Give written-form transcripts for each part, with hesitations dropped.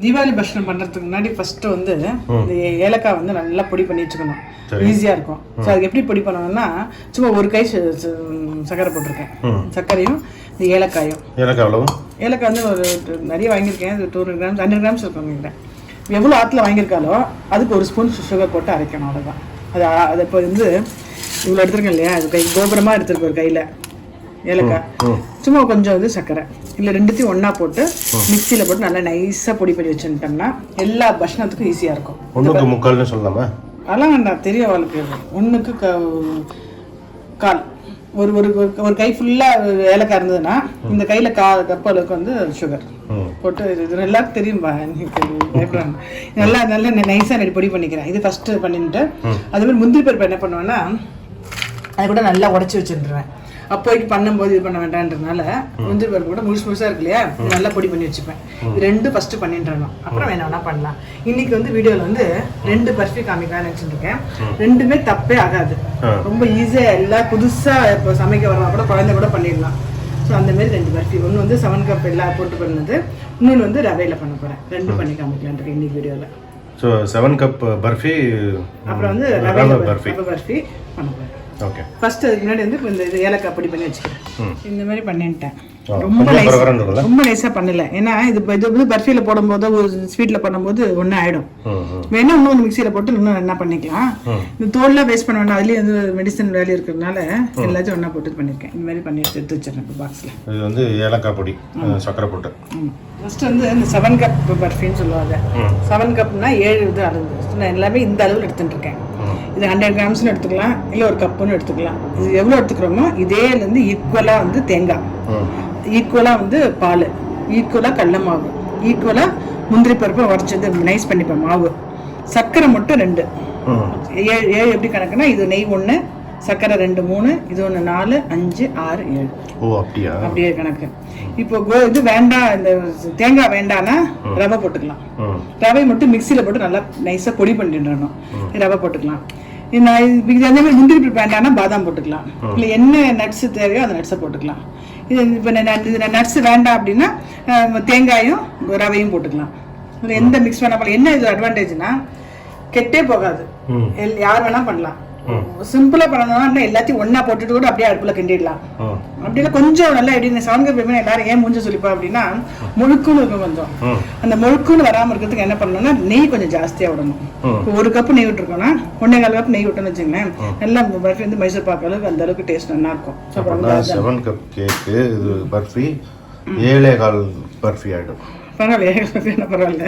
தீபாவளி பட்சணம் பண்ணுறதுக்கு முன்னாடி ஃபஸ்ட்டு வந்து இந்த ஏலக்காய் வந்து நல்லா பொடி பண்ணி வச்சுக்கணும். ஈஸியாக இருக்கும். ஸோ அது எப்படி பொடி பண்ணணும்னா சும்மா ஒரு கை சர்க்கரை போட்டிருக்கேன். சர்க்கரையும் இந்த ஏலக்காயும். ஏலக்காய் வந்து ஒரு நிறைய வாங்கியிருக்கேன். இது 200 கிராம்ஸ் 100 கிராம்ஸ் இருக்கும் நினைக்கிறேன். எவ்வளோ ஆற்றுல வாங்கியிருக்காலோ அதுக்கு ஒரு ஸ்பூன் சுகர் போட்டு அரைக்கணும். அவ்வளோதான். அது இப்போ வந்து இவ்வளோ எடுத்துருக்கேன் இல்லையா, அது கை கோபுரமாக எடுத்துருக்கு ஒரு கையில் ஏலக்காய். சும்மா கொஞ்சம் வந்து சர்க்கரை இல்லை ரெண்டுத்தையும் ஒன்றா போட்டு மிக்சியில் போட்டு நல்லா நைஸாக பொடி பண்ணி வச்சுட்டோம்னா எல்லா பட்சணத்துக்கும் ஈஸியாக இருக்கும். 1/4 சொல்லலாமா? அதெல்லாம் வேண்டாம், தெரியும் அவளுக்கு. 1/4 ஒரு ஒரு ஒரு கை ஃபுல்லாக ஏலக்காய் இருந்ததுன்னா இந்த கையில் கப் அளவுக்கு வந்து சுகர் போட்டு இது எல்லாருக்கும் தெரியும்பா. பயப்படுறாங்க. நல்லா நல்லா நைஸாக பொடி பண்ணிக்கிறேன். இது ஃபஸ்ட்டு பண்ணிட்டு அதுமாதிரி முந்திரி பருப்பு என்ன பண்ணுவேன்னா அதை கூட நல்லா உடச்சி வச்சுருவேன். அப்போதைக்கு பண்ணும்போது இது பண்ண வேண்டான்றதுனால முந்திரி பருப்பு கூட முழுசாக இருக்கு இல்லையா, நல்லா பொடி பண்ணி வச்சுப்பேன். இது 2 ஃபஸ்ட்டு பண்ணிட்டுறணும். அப்புறம் வேணா பண்ணலாம். இன்னைக்கு வந்து வீடியோவில் வந்து 2 பர்ஃபி காமிக்கலாம்னு வச்சுருக்கேன். 2மே தப்பே ஆகாது. ரொம்ப ஈஸியாக எல்லாம் புதுசாக இப்போ சமைக்க வரலாம் கூட குழந்தை கூட பண்ணிடலாம். ஸோ அந்தமாரி 2 பர்ஃபி. ஒன்று வந்து 7 கப் எல்லாம் போட்டு பண்ணது, இன்னொன்று வந்து ரவையில் பண்ண போகிறேன். 2 பண்ணி காமிக்கலான் இன்னைக்கு வீடியோவில். ஸோ 7 கப் பர்ஃபி அப்புறம் வந்து ரவை பர்ஃபி பண்ண போகிறேன். ஓகே. ஃபர்ஸ்ட் அதுக்கு முன்னாடி வந்து இந்த ஏலக்காய் பொடி பண்ணி வச்சுக்கிறேன். இந்த மாதிரி பண்ணிட்டேன். ரொம்ப நைஸாக பண்ணல. ஏன்னா இது வந்து பர்ஃபியில் போடும்போது ஒரு ஸ்வீட்டில் பண்ணும்போது ஒன்று ஆகிடும். வேணா இன்னும் மிக்சியில் போட்டு இன்னும் என்ன பண்ணிக்கலாம். இந்த தோல்லாம் வேஸ்ட் பண்ண வேண்டாம். அதுலேயும் வந்து மெடிசன் வேல்யூ இருக்கிறதுனால எல்லாத்தையும் ஒன்றா போட்டு பண்ணியிருக்கேன். இந்த மாதிரி பண்ணி எடுத்து வச்சிடறேன் இப்போ பாக்ஸில். இது வந்து ஏலக்காய் பொடி சக்கரை போட்டு. ஃபர்ஸ்ட் வந்து இந்த 7 கப் பர்ஃபின்னு சொல்லுவாங்க. 7 கப்னா 7 இது அளவு. நான் எல்லாமே இந்த அளவில் எடுத்துட்டு இருக்கேன். இது 100 கிராம்ஸ்னு எடுத்துக்கலாம், இல்லை ஒரு கப்புன்னு எடுத்துக்கலாம். இது எவ்வளோ எடுத்துக்கிறோமோ இதேலேருந்து ஈக்குவலாக வந்து தேங்காய், ஈக்குவலாக வந்து பால், ஈக்குவலாக கடல மாவு, ஈக்குவலாக முந்திரி பருப்பை உடச்சது நைஸ் பண்ணிப்பேன் மாவு. சர்க்கரை மட்டும் 2. 7 எப்படி கணக்குன்னா இது நெய் 1, சர்க்கரை 2 3, இது 1 4 5 6 7. ஓ அப்படியா? அப்படியே கணக்கு. இப்போ இது வேண்டாம், இந்த தேங்காய் வேண்டாம்னா ரவை போட்டுக்கலாம். ரவை மட்டும் மிக்சியில் போட்டு நல்லா நைஸாக பொடி பண்ணிடணும். ரவை போட்டுக்கலாம். அதே மாதிரி முந்திரி பருப்பு வேண்டாம்னா பாதாம் போட்டுக்கலாம். இல்லை என்ன நட்ஸ் தேவையோ அந்த நட்ஸை போட்டுக்கலாம். இது இப்போ நட்ஸ் வேண்டாம் அப்படின்னா தேங்காயும் ரவையும் போட்டுக்கலாம். எந்த மிக்ஸ் வேணா பண்ணலாம். என்ன இது அட்வான்டேஜ்னா கெட்டே போகாது. யார் வேணா பண்ணலாம். சிம்பிளா பண்ணணும்னா எல்லாத்தையும் ஒன்னா போட்டுட்டு கூட அப்படியே அடுப்புல கிண்டிடலாம். அப்படியே கொஞ்சம் நல்லா எப்படி சாங்க பேமெண்ட் எல்லாரும் ஏன் மூஞ்ச சொல்லிப்பா அப்படின்னா முழுக்குன்னு இருக்கும். கொஞ்சம் அந்த முழுக்குன்னு வராம இருக்கிறதுக்கு என்ன பண்ணணும்னா நெய் கொஞ்சம் ஜாஸ்தியா விடணும். இப்போ 1 கப் நெய் விட்டுருக்கோம்னா 1.25 கப் நெய் விட்டோம்னு வச்சுங்களேன், நல்லா பர்ஃபி வந்து மைசூர் பாக்கு அளவுக்கு அந்த அளவுக்கு டேஸ்ட் நல்லா இருக்கும். 7 கப் கேக்கு இது பர்ஃபி 7.25 பர்ஃபி ஆயிடும். பரவாயில்ல, பரவாயில்ல.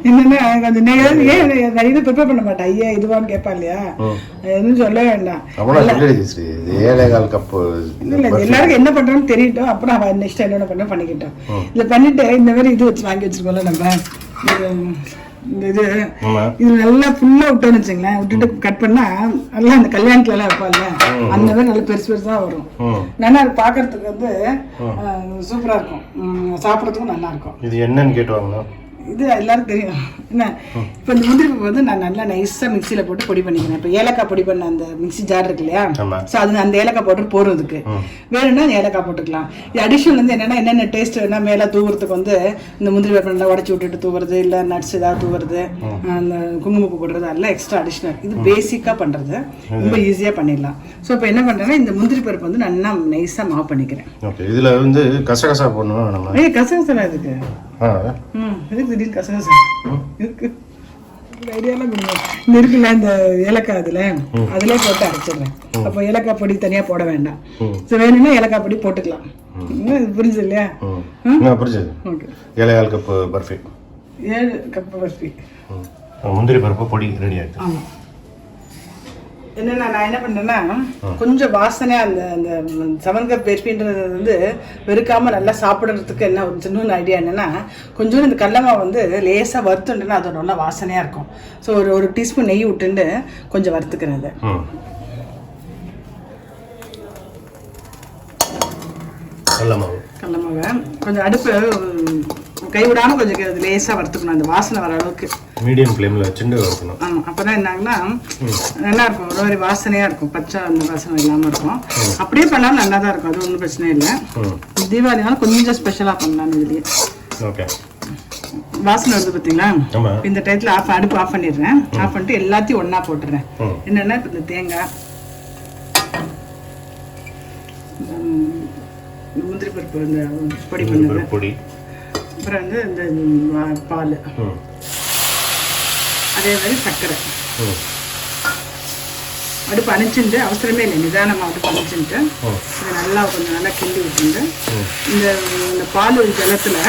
என்னன்னா கொஞ்சம் நிறைய ப்ரிப்பேர் பண்ண மாட்டேன். ஐயா இதுவான்னு கேட்பா இல்லையா, எதுவும் சொல்ல வேண்டாம். எல்லாருக்கும் என்ன பண்றோம்னு தெரியட்டும். அப்புறம் அவன் நெக்ஸ்ட் என்னென்ன பண்ண பண்ணிக்கிட்டோம். இதை பண்ணிட்டு இந்த மாதிரி இது வச்சு வாங்கி வச்சிருக்கோம்ல நம்ம, இந்த இது நல்லா ஃபுல்லா விட்டோம்னு வச்சுங்களேன். விட்டுட்டு கட் பண்ணா நல்லா அந்த கல்யாணத்துல எல்லாம் வைப்பாங்க அந்த மாதிரி நல்லா பெருசு பெருசா வரும். நல்லா அது பாக்குறதுக்கு வந்து சூப்பரா இருக்கும், சாப்பிடறதுக்கும் நல்லா இருக்கும். இது என்னன்னு கேட்டுவாங்க. இது எல்லாரும் தெரியும். என்ன இப்போ இந்த முந்திரி பருப்பு வந்து நான் நல்லா நைஸாக மிக்சியில் போட்டு பொடி பண்ணிக்கிறேன். இப்போ ஏலக்காய் பொடி பண்ண அந்த மிக்சி ஜார் இருக்கு இல்லையா, ஸோ அது அந்த ஏலக்காய் போட்டு போடுறதுக்கு வேணும்னா ஏலக்காய் போட்டுக்கலாம். இது அடிஷனல் வந்து என்னென்ன டேஸ்ட் வேணா மேலே தூவுறதுக்கு வந்து இந்த முந்திரி பருப்பு நல்லா உடச்சி விட்டுட்டு தூவுறது, இல்லை நட்ஸ் ஏதாவது தூவுறது, அந்த குங்குமப்பூ போடுறது, அதெல்லாம் எக்ஸ்ட்ரா அடிஷ்னல். இது பேசிக்காக பண்ணுறது, ரொம்ப ஈஸியாக பண்ணிடலாம். ஸோ இப்போ என்ன பண்ணுறேன்னா இந்த முந்திரி பருப்பு வந்து நல்லா நைஸாக மாவு பண்ணிக்கிறேன். இதில் வந்து கசகசா போடணும். கசகசா இதுக்கு எதுக்கு திடீர்னு கசகசா இருக்கு ஐடியாலாம் கொடுங்க. இந்த இருக்குல்ல இந்த ஏலக்காய் அதிலே போட்டு அரைச்சிடுறேன். அப்போ ஏலக்காய் பொடி தனியாக போட வேண்டாம். ஸோ வேணும்னா ஏலக்காய் பொடி போட்டுக்கலாம். புரிஞ்சு இல்லையா? புரிஞ்சது. Okay. 7 cup barfi. 7 cup barfi முந்திரி பருப்பு பொடி ரெடி ஆகிடுச்சு. ஆமாம். என்னென்னா நான் என்ன பண்ணுறேன்னா கொஞ்சம் வாசனையாக அந்த 7 கப் பர்ஃபின்றது வந்து வெறுக்காமல் நல்லா சாப்பிட்றதுக்கு என்ன ஒரு சின்ன ஐடியா என்னென்னா கொஞ்சோண்டு இந்த கடலமாவை வந்து லேசாக வறுத்துட்டுன்னா அது நல்லா வாசனையாக இருக்கும். ஸோ ஒரு டீஸ்பூன் நெய் விட்டுண்டு கொஞ்சம் வறுத்துக்கிறது. கடலமாவை கொஞ்சம் அடுப்பு கைவிடாமல் கொஞ்சம் லேசாக வறுத்துக்கணும். அந்த வாசனை வர அளவுக்கு மீடியம் ஃப்ளேமில் வச்சுட்டு வறுக்கணும். ஆமாம். அப்போ தான் என்னாங்கன்னா நல்லா இருக்கும், ஒரு மாதிரி வாசனையாக இருக்கும், பச்சை அந்த வாசனை இல்லாமல் இருக்கும். அப்படியே பண்ணாலும் நல்லா தான் இருக்கும், அது ஒன்றும் பிரச்சனை இல்லை. தீபாவளினால கொஞ்சம் ஸ்பெஷலாக பண்ணலாம் இதுலேயே. ஓகே. வாசனை வருது பார்த்தீங்களா? ஆமா. இந்த டயத்தில் அடுப்பு ஆஃப் பண்ணிடுறேன். ஆஃப் பண்ணிட்டு எல்லாத்தையும் ஒன்றா போட்டுறேன். என்னென்னா இந்த தேங்காய், முந்திரி பருப்பு, இந்த பொடி பண்ணுறது பொடி, அப்புறம் வந்து இந்த பால், அதே மாதிரி சர்க்கரை. அடுப்பு அணைச்சிட்டு அவசரமே இல்லை, நிதானமாக அடுப்பு அணைச்சிட்டு இதை நல்லா கொஞ்சம் நல்லா கிண்டி விட்டுண்டு இந்த பால் ஜலத்தில்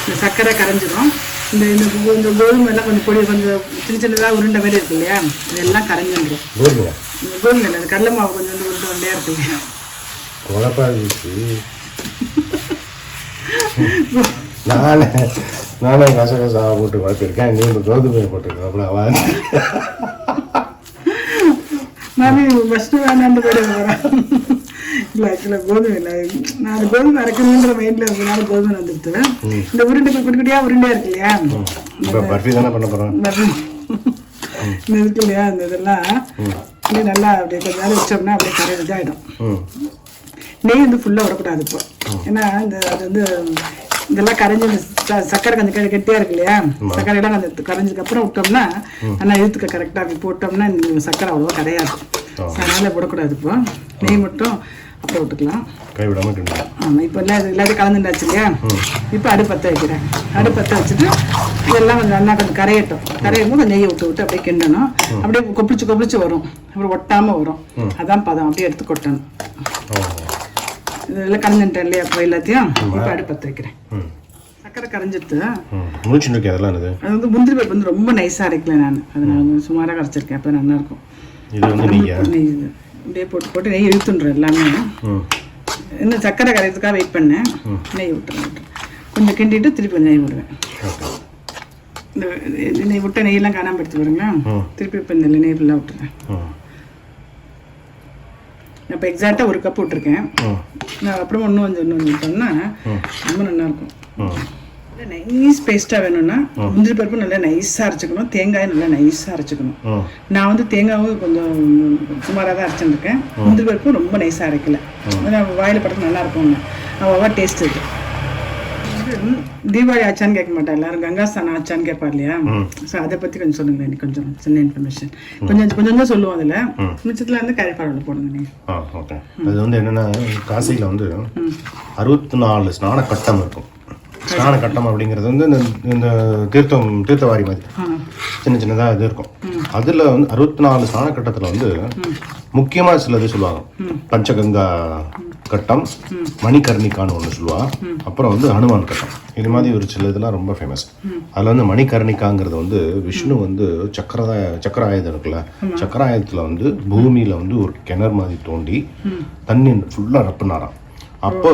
இந்த சர்க்கரை கரைஞ்சிடும். இந்த இந்த கோதுமை எல்லாம் கொஞ்சம் பொடி கொஞ்சம் சின்ன சின்னதாக உருண்டை மாதிரி இருக்கு இல்லையா, இதெல்லாம் கரைஞ்சிடும். கோதுமை இல்லை, அது கடலை மாவு கொஞ்சம் வந்து உருண்டை உண்டையாக இருக்கு இல்லையா. நானே கசகசா போட்டு குழப்பிருக்கேன், நீ கோதுமையை போட்டுருக்கேன். நான் ஃபஸ்ட்டு வேணாண்டு போய்ட்டு வரேன். இல்லை ஆக்சுவலாக கோதுமை இல்லை, நான் அந்த கோதுமை அரைக்கணுன்ற மைண்டில் இருக்கனால கோதுமை வந்துடுத்துவேன். இந்த உருண்டை குட்டிக்குட்டியாக உருண்டையாக இருக்கு இல்லையா, பர்ஃபி தானே பண்ண போகிறோம். இந்த இருக்கு இல்லையா, இந்த இதெல்லாம் அப்படியே நல்லா அப்படியே கொஞ்ச நேரம் வச்சோம்னா அப்படியே கரை இதாகிடும். நெய் வந்து ஃபுல்லாக விடக்கூடாது இப்போ, ஏன்னா இந்த அது வந்து இதெல்லாம் கரைஞ்சி சர்க்கரை கொஞ்சம் கெட்டியாக இருக்கு இல்லையா, சர்க்கரையெல்லாம் கொஞ்சம் கரைஞ்சதுக்கப்புறம் விட்டோம்னா நல்லா இழுத்துக்க கரெக்டாக அப்படி போட்டோம்னா இந்த சர்க்கரை அவ்வளோவா கிடையாது. அதனால் விடக்கூடாது. இப்போ நெய் மட்டும் அப்புறம் விட்டுக்கலாம், கைவிடாமல். ஆமாம். இப்போ எல்லாத்தையும் கலந்துட்டாச்சு இல்லையா, இப்போ அடுப்பத்தை வைக்கிறேன். அடுப்பத்தை வச்சுட்டு இதெல்லாம் கொஞ்சம் நல்லா கொஞ்சம் கரையட்டும். கரையும் போது நெய்யை விட்டு அப்படியே கிண்டணும். அப்படியே கொப்பிச்சு வரும், அப்புறம் ஒட்டாமல் வரும். அதான் பதம். அப்படியே எடுத்து கொட்டணும். இதெல்லாம் கலந்துட்டேன் இல்லையா, அப்போ எல்லாத்தையும் இப்போ அடுப்பத்தை வைக்கிறேன். சர்க்கரை கரைஞ்சிட்டு அது வந்து முந்திரி பருப்பு வந்து ரொம்ப நைஸாக அரைக்கல நான், அதை நான் வந்து சுமாராக கரைச்சிருக்கேன். அப்போ நல்லாயிருக்கும். நெய் அப்படியே போட்டு நெய் இழுத்துன்றேன் எல்லாமே. இன்னும் சர்க்கரை கரையிறதுக்காக வெயிட் பண்ணேன். நெய் விட்டுறேன், கொஞ்சம் கிண்டிட்டு திருப்பி நெய் விடுவேன். இந்த நெய் விட்ட நெய்யெல்லாம் காணாமல் எடுத்து பாருங்களா, திருப்பி இப்போ இந்த நெய் ஃபுல்லாக விட்டுறேன். இப்போ எக்ஸாக்டாக 1 கப் விட்டுருக்கேன். அப்புறமா இன்னும் விட்டோம்னா ரொம்ப நல்லாயிருக்கும். நைஸ் பேஸ்ட்டாக வேணும்னா முந்திரி பருப்பு நல்லா நைஸாக அரைச்சிக்கணும், தேங்காயும் நல்லா நைஸாக அரைச்சிக்கணும். நான் வந்து தேங்காயும் கொஞ்சம் சுமாராக தான் அரைச்சிருக்கேன். முந்திரி பருப்பும் ரொம்ப நைஸாக அரைக்கல, வாயில் படத்து நல்லா இருக்கும்ங்க. அவ்வளோவா டேஸ்ட் இது. தீபாவளி ஆச்சான்னு கேட்க மாட்டேன் எல்லாரும், கங்காஸ்தானம் ஆச்சான்னு கேட்பா இல்லையா. ஸோ அதை பற்றி கொஞ்சம் சொல்லுங்களேன், எனக்கு கொஞ்சம் சின்ன இன்ஃபர்மேஷன். கொஞ்சம் தான் சொல்லுவோம். அதில் மிச்சத்தில் வந்து கறிப்பாடல் போடுங்க நீங்கள். ஓகே. அது வந்து என்னென்னா, காசியில் வந்து 64 ஸ்நான கட்டம் இருக்கும். ஸ்நான கட்டம் அப்படிங்கிறது வந்து இந்த தீர்த்தவாரி மாதிரி சின்ன சின்னதாக இது இருக்கும். அதில் வந்து 64 ஸ்நான கட்டத்தில் வந்து முக்கியமாக சிலது சொல்லுவாங்க. பஞ்சகங்கா கட்டம், மணிகர்ணிக்கான்னு ஒன்று சொல்லுவாள். அப்புறம் வந்து ஹனுமான் கட்டம். இது மாதிரி ஒரு சில இதெல்லாம் ரொம்ப ஃபேமஸ். அதில் வந்து மணிகர்ணிக்காங்கிறது வந்து விஷ்ணு வந்து சக்கராயுதம் இருக்குல்ல, சக்கராயுதத்தில் வந்து பூமியில் வந்து ஒரு கிணறு மாதிரி தோண்டி தண்ணி ஃபுல்லாக ரப்புனாராம். அப்போ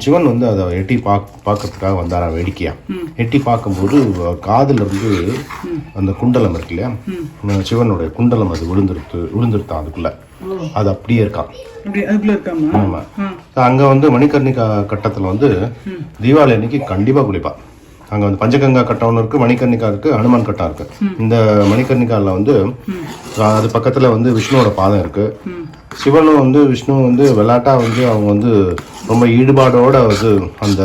சிவன் வந்து அதை எட்டி பார்க்கறதுக்காக வந்தாரா வேடிக்கையா. எட்டி பார்க்கும்போது காதில் இருந்து அந்த குண்டலம் இருக்கு இல்லையா, சிவனுடைய குண்டலம் அது விழுந்துருத்தான் அதுக்குள்ள. அது அப்படியே இருக்கான். ஆமா. அங்க வந்து மணிகர்ணிகா கட்டத்துல வந்து தீபாவளி அன்னைக்கு கண்டிப்பா குளிப்பா. அங்க வந்து பஞ்சகங்கா கட்டம் ஒன்று இருக்கு, மணிகர்ணிகா இருக்கு, ஹனுமான் கட்டம் இருக்கு. இந்த மணிகர்ணிகால வந்து அது பக்கத்துல வந்து விஷ்ணுவோட பாதம் இருக்கு. சிவனும் வந்து விஷ்ணுவும் வந்து விளையாட்டா வந்து அவங்க வந்து ரொம்ப ஈடுபாடோட வந்து அந்த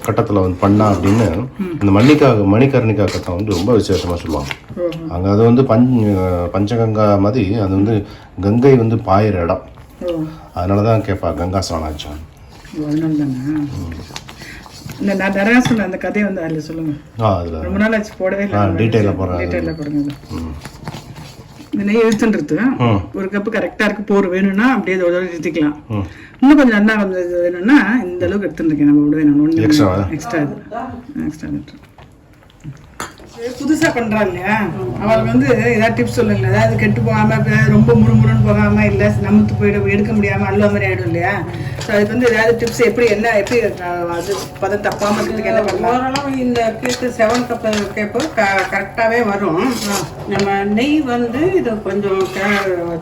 கட்டத்துல வந்து பண்ணா அப்படின்னு இந்த மணிகர்ணிகா கட்டம் வந்து ரொம்ப விசேஷமா சொல்லுவாங்க. அங்க அது வந்து பஞ்சகங்கா மாதிரி அது வந்து கங்கை வந்து பாயிற இடம். அதனாலதான் கேட்பா கங்கா ஸ்நானாச்சான். இந்த நான் சொன்ன அந்த கதையை வந்து அதில் சொல்லுங்க. ரொம்ப நாள் ஆச்சு போடவே இல்லை. டீட்டெயிலாக போடுங்க. இந்த நெய் இழுத்துன்றது 1 கப்பு கரெக்டாக இருக்கு. போர் வேணும்னா அப்படியே இதோட நிறுத்திக்கலாம். இன்னும் கொஞ்சம் நல்லா கொஞ்சம் வேணும்னா இந்த அளவுக்கு எடுத்துருக்கேன். நம்ம விட வேணும் ஒன்று எக்ஸ்ட்ரா புதுசாக பண்ணுறாங்க இல்லையா, அவளுக்கு வந்து ஏதாவது டிப்ஸ் சொல்லுங்களேன். அதாவது கெட்டு போகாமல், ரொம்ப முறுமுறுன்னு போகாமல், இல்லை நமத்து போயிடும், எடுக்க முடியாமல் அல்வா மாதிரி ஆகிடும் இல்லையா. ஸோ அதுக்கு வந்து ஏதாவது டிப்ஸ் எப்படி அது பதம் தப்பாமல் இருக்கிறதுக்கு என்ன பண்ணலாம்? ஓரளவு இந்த கேக்கு 7 கப் கேப்பு கரெக்டாகவே வரும். நம்ம நெய் வந்து இது கொஞ்சம்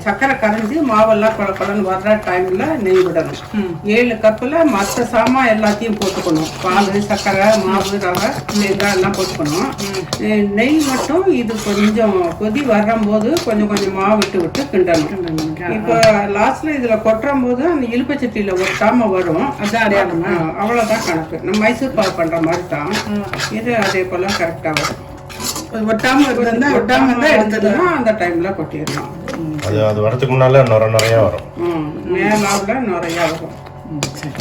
சக்கரை கரைஞ்சி மாவெல்லாம் குழப்பலன்னு வர்ற டைமில் நெய் விடணும். 7 கப்பில் மற்ற சாமான் எல்லாத்தையும் போட்டுக்கணும். பால், சக்கரை, மாவு, ரவை, தேங்காய் எல்லாம் போட்டுக்கணும். நெய் மட்டும் இது கொஞ்சம் கொதி வரும்போது கொஞ்சம் கொஞ்சம் மாவு விட்டு கிண்டணும். இப்போ லாஸ்ட்ல இதுல கொட்டுற போது அந்த இழுப்பச்சட்டியில ஒட்டாமல் வரும். அதான் அடையாளமா? அவ்வளோதான் கணக்கு. நம்ம மைசூர் பாகு பண்ணுற மாதிரி தான் இது. அதே போல் கரெக்டாக வரும். ஒட்டாமல் இருந்தால் ஒட்டாமல் இருந்தால் எடுத்துடலாம். அந்த டைமில் கொட்டிடலாம். அது வரதுக்கு முன்னால நிறையா வரும். மேலாவில் நிறையா வரும்.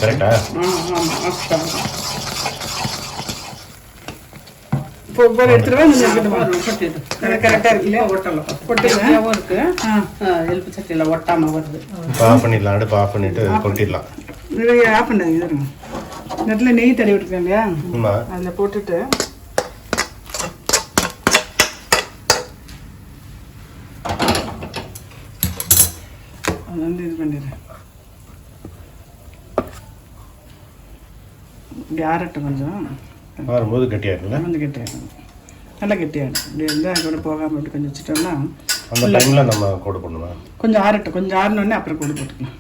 கரெக்டா? ஆமாம் அதுதான். இப்போ எடுத்துருவா கொட்டிடு. கரெக்டாக இருக்குல்லையா? ஒட்டலை பொட்டியாகவும் இருக்குது. எலுப்பு சட்டியில் ஒட்டாமல் வருது. ஆஃப் பண்ணிடலாம். அடுப்பு ஆஃப் பண்ணிட்டு கொட்டிடலாம். ஆஃப் பண்ணாங்க இதுங்க. நெட்டில் நெய் தடவி விட்டுருக்கேன் இல்லையா? அதில் போட்டுட்டு அது வந்து இது பண்ணிடுறேன். இப்படி ஆறட்டும். கொஞ்சம் ஆறும்போது கட்டியாயிருக்குல்ல? கொஞ்சம் கெட்டியாகிடும். நல்லா கெட்டியாகிடும். இப்படி இருந்தால் அது கூட போகாமல் இப்படி கொஞ்சம் வச்சுட்டோம்னா அந்த டைமில் நம்ம கூட போடணுமா? கொஞ்சம் ஆறட்டும். கொஞ்சம் ஆறினோடனே அப்புறம் கூட போட்டுக்கலாம்.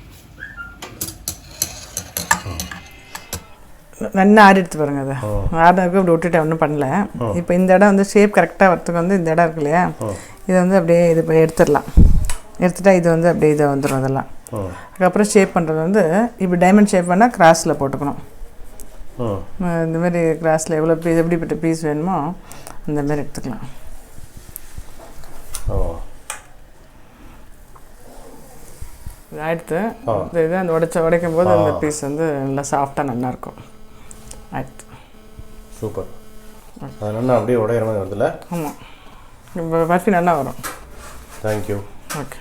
நல்லா ஆறி எடுத்து பாருங்க. அதை ஆறினதுக்கு இப்படி விட்டுட்டு ஒன்றும் பண்ணல. இப்போ இந்த இடம் வந்து ஷேப் கரெக்டாக வரத்துக்கு வந்து இந்த இடம் இருக்கு இல்லையா, இதை வந்து அப்படியே இது எடுத்துடலாம். எடுத்துட்டா இது வந்து அப்படியே இதை வந்துடும். அதெல்லாம் அதுக்கப்புறம் ஷேப் பண்ணுறது வந்து இப்படி டைமண்ட் ஷேப் பண்ணால் கிராஸில் போட்டுக்கணும். இந்த மாதிரி கிராஸில் எவ்வளோ பீஸ் எப்படிப்பட்ட பீஸ் வேணுமோ அந்த மாதிரி எடுத்துக்கலாம். ஆயிடுத்து. இந்த இது அந்த உடைக்கும் போது அந்த பீஸ் வந்து நல்லா சாஃப்டாக நல்லாயிருக்கும். ஆயிடுத்து. சூப்பர். அது நல்லா அப்படியே உடையிற மாதிரி வருதுல்ல? ஆமாம். இப்போ பர்ஃபி நல்லா வரும். தேங்க்யூ. ஓகே.